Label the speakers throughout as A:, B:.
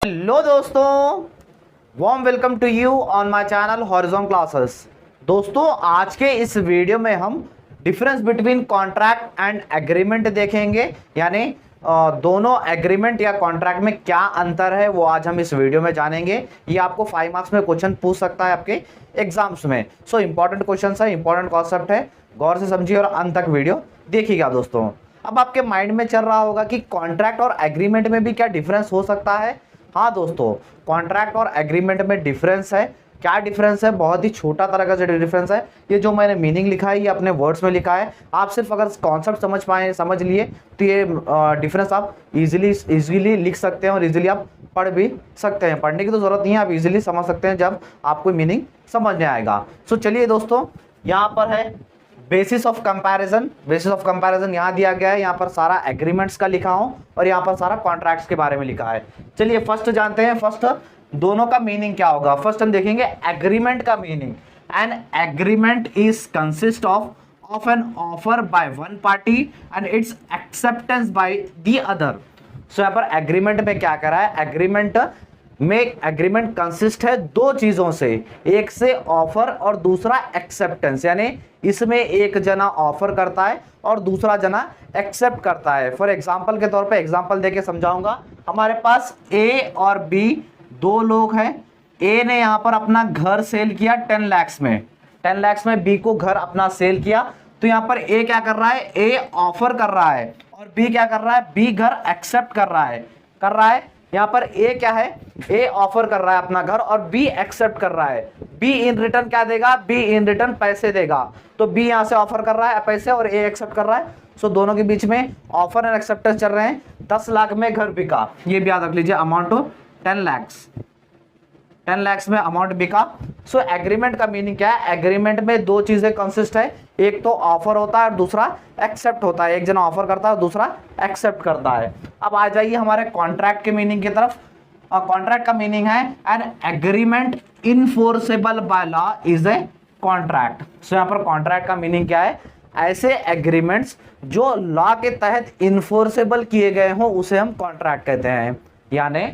A: Hello दोस्तों, warm welcome to you on my channel Horizon Classes. दोस्तों, आज के इस वीडियो में हम difference between contract and agreement देखेंगे। यानी दोनों एग्रीमेंट या कॉन्ट्रैक्ट में क्या अंतर है वो आज हम इस वीडियो में जानेंगे। ये आपको 5 मार्क्स में क्वेश्चन पूछ सकता है आपके एग्जाम्स में। सो इंपॉर्टेंट क्वेश्चन है, इंपॉर्टेंट कॉन्सेप्ट है, गौर से समझिए और अंत तक वीडियो देखिएगा। दोस्तों, अब आपके माइंड में चल रहा होगा कि कॉन्ट्रैक्ट और एग्रीमेंट में भी क्या डिफरेंस हो सकता है। हाँ दोस्तों, कॉन्ट्रैक्ट और एग्रीमेंट में डिफरेंस है। क्या डिफरेंस है? बहुत ही छोटा तरह का जो डिफरेंस है, ये जो मैंने मीनिंग लिखा है ये अपने वर्ड्स में लिखा है। आप सिर्फ अगर कॉन्सेप्ट समझ लिए तो ये डिफरेंस आप इजीली लिख सकते हैं और इजीली आप पढ़ भी सकते हैं। पढ़ने की तो जरूरत नहीं है, आप इजीली समझ सकते हैं जब आपको मीनिंग समझ में आएगा। सो चलिए दोस्तों, यहाँ पर है basis of comparison. Basis of comparison यहाँ दिया गया है। यहाँ पर सारा एग्रीमेंट्स का लिखा हूँ और यहाँ पर सारा कॉन्ट्रैक्ट्स के बारे में लिखा है। चलिए फर्स्ट जानते हैं, फर्स्ट दोनों का मीनिंग क्या होगा। फर्स्ट हम देखेंगे एग्रीमेंट का meaning. An agreement is consist of an offer by one party and its acceptance by the other. So यहाँ पर एग्रीमेंट में क्या करा है, एग्रीमेंट कंसिस्ट है दो चीजों से, एक से ऑफर और दूसरा एक्सेप्टेंस। यानी इसमें एक जना ऑफर करता है और दूसरा जना एक्सेप्ट करता है। फॉर एग्जांपल के तौर पे एग्जांपल देके समझाऊंगा। हमारे पास ए और बी दो लोग हैं। ए ने यहाँ पर अपना घर सेल किया 10 लाख में, 10 लाख में बी को घर अपना सेल किया। तो यहाँ पर ए क्या कर रहा है, ए ऑफर कर रहा है और बी क्या कर रहा है, बी घर एक्सेप्ट कर रहा है। यहाँ पर ए क्या है, ए ऑफर कर रहा है अपना घर और बी एक्सेप्ट कर रहा है। बी इन रिटर्न क्या देगा, बी इन रिटर्न पैसे देगा। तो बी यहाँ से ऑफर कर रहा है पैसे और ए एक्सेप्ट कर रहा है। सो दोनों के बीच में ऑफर एंड एक्सेप्टेंस चल रहे हैं। 10 लाख में घर बिका, ये भी याद रख लीजिए, अमाउंट टू 10 लाख में अमाउंट बिका। सो एग्रीमेंट का मीनिंग क्या है, एग्रीमेंट में दो चीजें कंसिस्ट है, एक तो ऑफर होता है और दूसरा एक्सेप्ट होता है। एक जना ऑफर करता है और दूसरा एक्सेप्ट करता है। अब आ जाइए हमारे कॉन्ट्रैक्ट के मीनिंग की तरफ। कॉन्ट्रैक्ट का मीनिंग है an agreement enforceable by law is a contract. So यहाँ पर कॉन्ट्रैक्ट का मीनिंग क्या है, ऐसे एग्रीमेंट्स जो लॉ के तहत इनफोर्सेबल किए गए हों उसे हम कॉन्ट्रैक्ट कहते हैं। यानी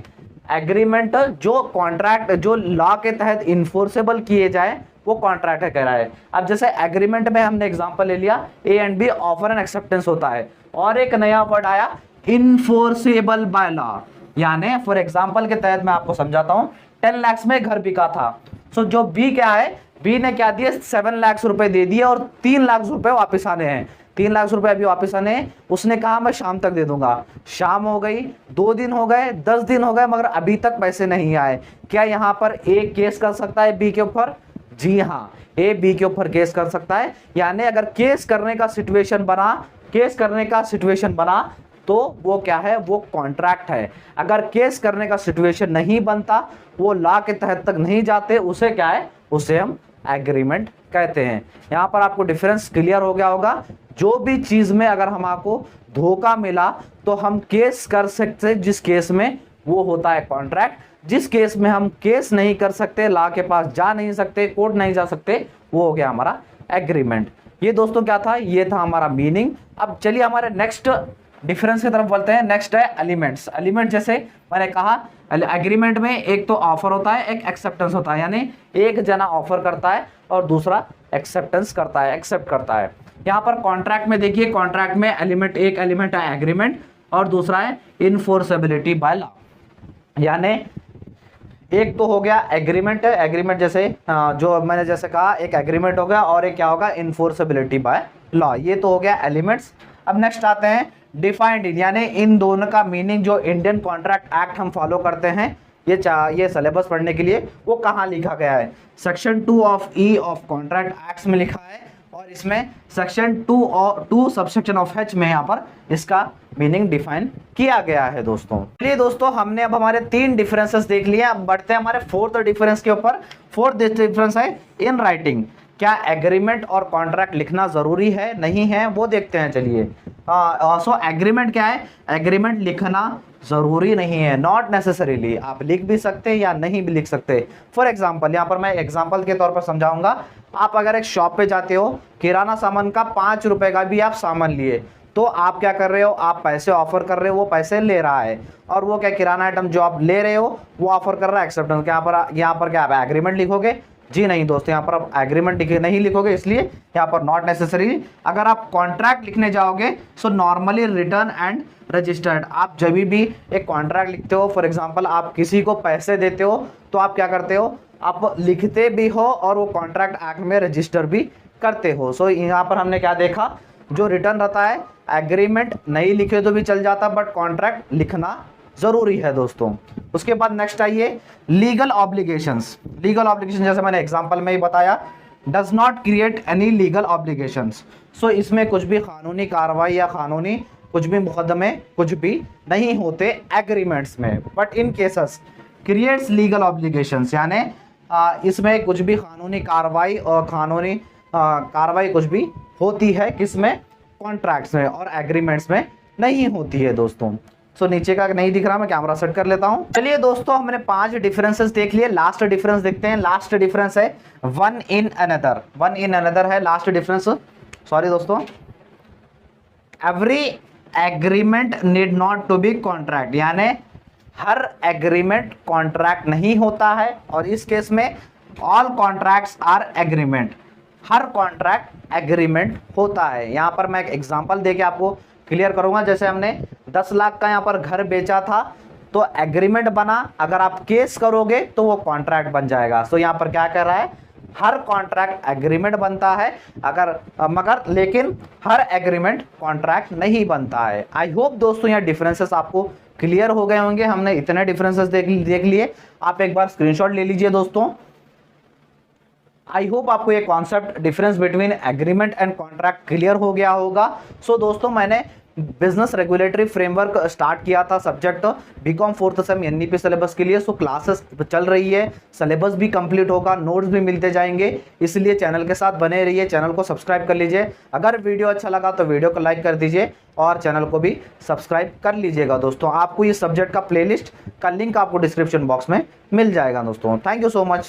A: एग्रीमेंट जो कॉन्ट्रैक्ट जो लॉ के तहत इनफोर्सेबल किए जाए वो कॉन्ट्रैक्ट कह रहा है। अब जैसे एग्रीमेंट में हमने एग्जांपल ले लिया, A and B offer and acceptance होता है, और एक नया वर्ड आया इनफोर्सेबल बाय लॉ। यानी फॉर एग्जांपल के तहत मैं आपको समझाता हूं, 10 लाख में घर बिका था। सो जो बी क्या है, बी ने क्या दिया, 7 लाख रुपए दे दिए और 3 लाख रुपए वापस आने हैं। 3 लाख रुपए अभी वापस आने हैं। उसने कहा मैं शाम तक दे दूंगा। शाम हो गई, 2 दिन हो गए, 10 दिन हो गए, मगर अभी तक पैसे नहीं आए। क्या यहाँ पर ए केस कर सकता है बी के ऊपर? जी हाँ, ए बी के ऊपर केस कर सकता है। यानी अगर केस करने का सिचुएशन बना तो वो क्या है, वो कॉन्ट्रैक्ट है। अगर केस करने का सिचुएशन नहीं बनता, वो लॉ के तहत तक नहीं जाते, उसे क्या है, उसे हम एग्रीमेंट कहते हैं। यहां पर आपको डिफरेंस क्लियर हो गया होगा। जो भी चीज में अगर हमको धोखा मिला तो हम केस कर सकते, जिस केस में वो होता है कॉन्ट्रैक्ट। जिस केस में हम केस नहीं कर सकते, लॉ के पास जा नहीं सकते, कोर्ट नहीं जा सकते, वो हो गया हमारा एग्रीमेंट। ये दोस्तों क्या था, ये था हमारा मीनिंग। अब चलिए हमारे नेक्स्ट डिफरेंस की तरफ बोलते हैं। नेक्स्ट है एलिमेंट्स। एलिमेंट जैसे मैंने कहा, एग्रीमेंट में एक तो ऑफर होता है, एक एक्सेप्टेंस होता है। यानी एक जना ऑफर करता है और दूसरा एक्सेप्टेंस करता है, एक्सेप्ट करता है। यहाँ पर कॉन्ट्रैक्ट में देखिए, कॉन्ट्रैक्ट में एलिमेंट, एक एलिमेंट है एग्रीमेंट और दूसरा है इनफोर्सेबिलिटी बाय लॉ। यानी एक तो हो गया एग्रीमेंट, एग्रीमेंट जैसे जो मैंने जैसे कहा, एक एग्रीमेंट हो गया और एक क्या होगा, इनफोर्सेबिलिटी बाय लॉ। ये तो हो गया एलिमेंट्स। अब नेक्स्ट आते हैं डिफाइंड इन। यानी इन दोनों का मीनिंग जो इंडियन कॉन्ट्रैक्ट एक्ट हम फॉलो करते हैं, ये सिलेबस पढ़ने के लिए वो कहाँ लिखा गया है, section 2 of E of contract act में लिखा है। और इसमें सेक्शन 2 सबसेक्शन ऑफ एच में यहाँ पर इसका मीनिंग डिफाइन किया गया है। दोस्तों चलिए दोस्तों, हमने अब हमारे 3 डिफरेंसेस देख लिए। अब बढ़ते हैं हमारे 4th डिफरेंस के ऊपर। 4th डिफरेंस है इन राइटिंग। क्या एग्रीमेंट और कॉन्ट्रैक्ट लिखना जरूरी है, नहीं है, वो देखते हैं। चलिए सो एग्रीमेंट क्या है, एग्रीमेंट लिखना जरूरी नहीं है, नॉट नेसेसरीली। आप लिख भी सकते हैं या नहीं भी लिख सकते। फॉर एग्जांपल, यहाँ पर मैं एग्जांपल के तौर पर समझाऊंगा। आप अगर एक शॉप पे जाते हो, किराना सामान का 5 रुपए का भी आप सामान लिए, तो आप क्या कर रहे हो, आप पैसे ऑफर कर रहे हो, वो पैसे ले रहा है, और वो क्या किराना आइटम जो आप ले रहे हो वो ऑफर कर रहा है एक्सेप्टेंस। यहाँ पर क्या आप एग्रीमेंट लिखोगे? जी नहीं दोस्तों, यहाँ पर आप एग्रीमेंट नहीं लिखोगे, इसलिए यहाँ पर नॉट नेसेसरी। अगर आप कॉन्ट्रैक्ट लिखने जाओगे so normally return and registered. आप जब भी एक कॉन्ट्रैक्ट लिखते हो, फॉर एग्जांपल आप किसी को पैसे देते हो, तो आप क्या करते हो, आप लिखते भी हो और वो कॉन्ट्रैक्ट एक्ट में रजिस्टर भी करते हो। सो यहाँ पर हमने क्या देखा, जो रिटर्न रहता है, एग्रीमेंट नहीं लिखे तो भी चल जाता, बट कॉन्ट्रैक्ट लिखना जरूरी है दोस्तों। उसके बाद नेक्स्ट आइए लीगल ऑब्लिगेशंस। लीगल ऑब्लिगेशन जैसे मैंने एग्जांपल में ही बताया, does not create any legal obligations. So इसमें कुछ भी कानूनी कार्रवाई या कानूनी कुछ भी मुकदमे कुछ भी नहीं होते एग्रीमेंट्स में, but in cases creates legal obligations, यानी इसमें कुछ भी कानूनी कार्रवाई और कानूनी कार्रवाई कुछ भी होती है, किसमें, कॉन्ट्रैक्ट्स में, और एग्रीमेंट्स में नहीं होती है दोस्तों। सो नीचे का नहीं दिख रहा, मैं कैमरा सेट कर लेता हूं। चलिए दोस्तों, हमने 5 डिफरेंसेस देख लिए, लास्ट डिफरेंस देखते हैं। लास्ट डिफरेंस है one in another. One in another है लास्ट डिफरेंस। सॉरी दोस्तों, every agreement need not to be contract, यानी हर एग्रीमेंट कॉन्ट्रैक्ट नहीं होता है, और इस केस में ऑल कॉन्ट्रैक्ट्स आर एग्रीमेंट, हर कॉन्ट्रैक्ट एग्रीमेंट होता है। यहाँ पर मैं एक एग्जांपल देके आपको क्लियर करूंगा। जैसे हमने 10 लाख का यहाँ पर घर बेचा था, तो एग्रीमेंट बना, अगर आप केस करोगे तो वो कॉन्ट्रैक्ट बन जाएगा। तो यहाँ पर क्या कह रहा है, हर कॉन्ट्रैक्ट एग्रीमेंट बनता है, मगर लेकिन हर एग्रीमेंट कॉन्ट्रैक्ट नहीं बनता है। आई होप दोस्तों यहाँ डिफरेंसेस आपको क्लियर हो गए होंगे। हमने इतने डिफरेंसेस देख लिए, आप एक बार स्क्रीनशॉट ले लीजिए दोस्तों। आई होप आपको ये concept difference between agreement and contract clear हो गया होगा। सो दोस्तों, मैंने बिजनेस रेगुलेटरी फ्रेमवर्क स्टार्ट किया था subject BCom 4th sem NEP syllabus के लिए। सो क्लासेस चल रही है, सिलेबस भी कंप्लीट होगा, नोट्स भी मिलते जाएंगे, इसलिए चैनल के साथ बने रहिए, चैनल को सब्सक्राइब कर लीजिए। अगर वीडियो अच्छा लगा तो वीडियो को लाइक कर दीजिए और चैनल को भी सब्सक्राइब कर लीजिएगा दोस्तों। आपको इस सब्जेक्ट का प्लेलिस्ट का लिंक आपको डिस्क्रिप्शन बॉक्स में मिल जाएगा दोस्तों। Thank you so much.